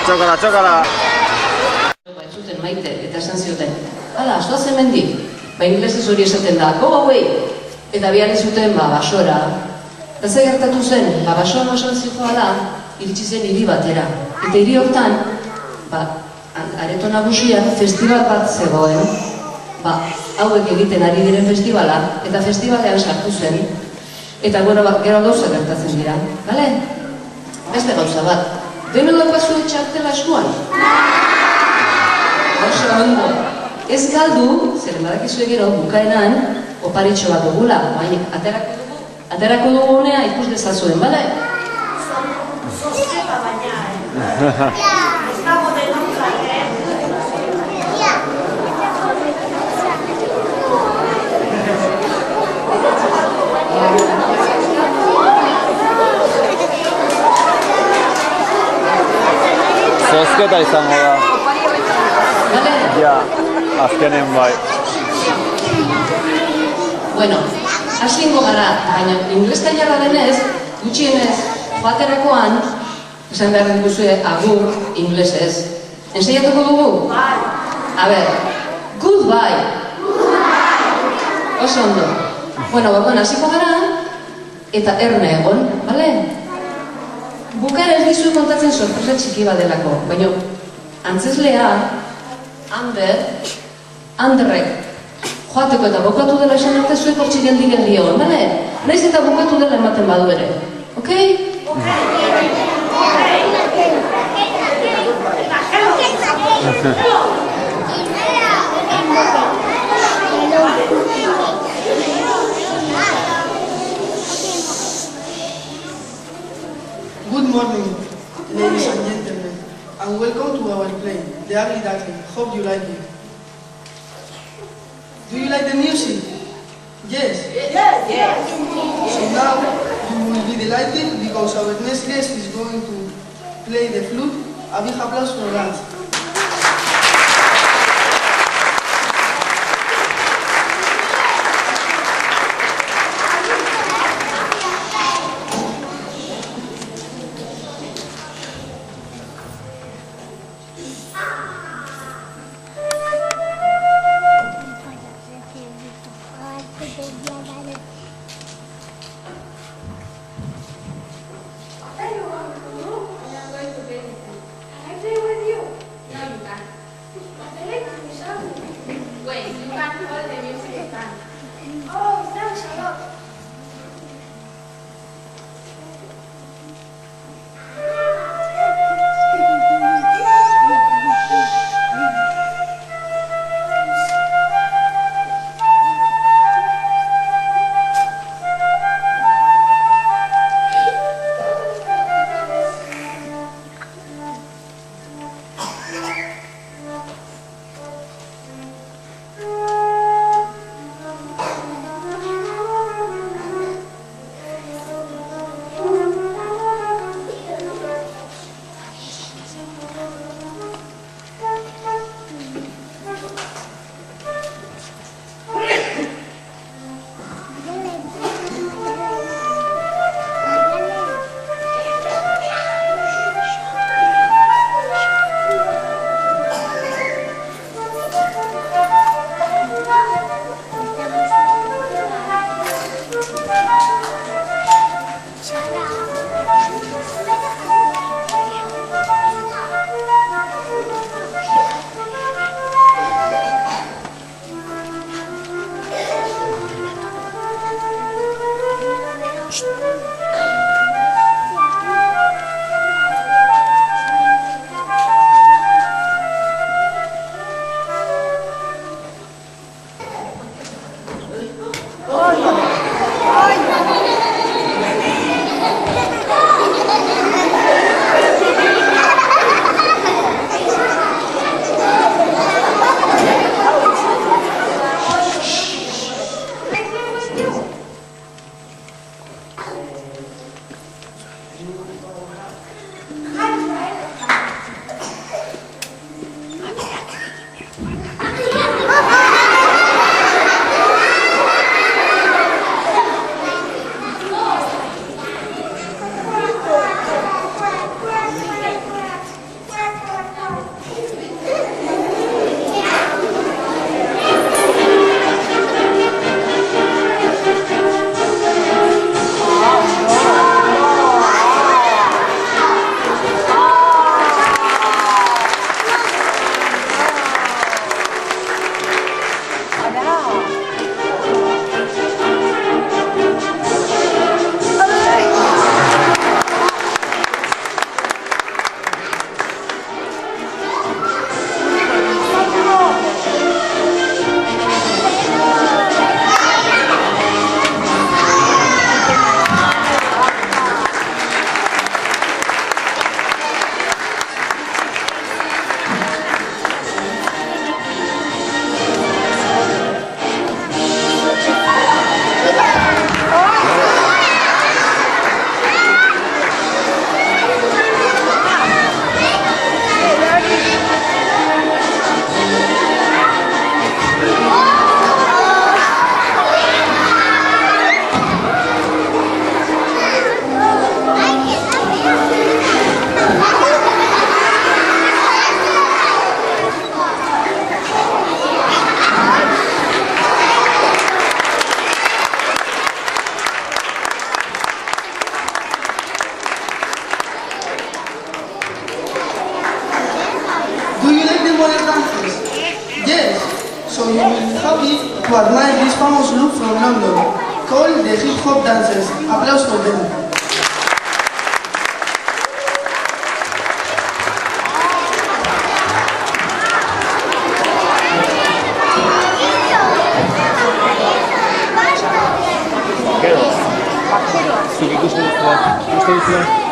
Txokala, txokala! Zuten maite eta esan zioten, hala, zoaz hemendik, inglesez hori esaten da, go away! Eta bian zuten, basora. Eta ze gertatu zen, basoan osan zijoala, iritsi zen hiri batera. Eta hiri hortan, areto nagusian, festival bat zegoen, hauek egiten ari diren festivala, eta festivalean sartu zen, eta gero gauza gertatzen dira, bale? Beste gauza bat, deno daukazu txartela eskuan? Oso ondo, ez galdu, zer badakizu gero bukaeran, oparitxo bat dugula, aterako dugu honea ikus dezazuen, bale? Zozketa baina, ez dago denontzat, Zozketa izango da. Ja, azkenen bai. Bueno, hasingo gara, baina ingleskaiala denez, gutxienez, joaterakoan, esan behar dituzue agur inglesez. Enseiatuko dugu? Bai. A ber, goodbye. Oso ondo. Bueno, hasiko gara, eta erne egon, bale? Bukaera ez dizu kontatzen sorpresa txiki badelako, baina antzeslea, Anderrek, joateko eta bukatu dela esan arte zuek hortzi geldi egon, bale? Naiz eta bukatu dela ematen badu ere, okei? Good morning, ladies and gentlemen, and welcome to our play, The Ugly Duckling. Hope you like it. Do you like the music? Yes? Yes. So now you will be delighted because our next guest is going to play the flute. A big applause for that. London. Call the hip hop dancers. Applause for them. Gero, zuk ikusten duzu,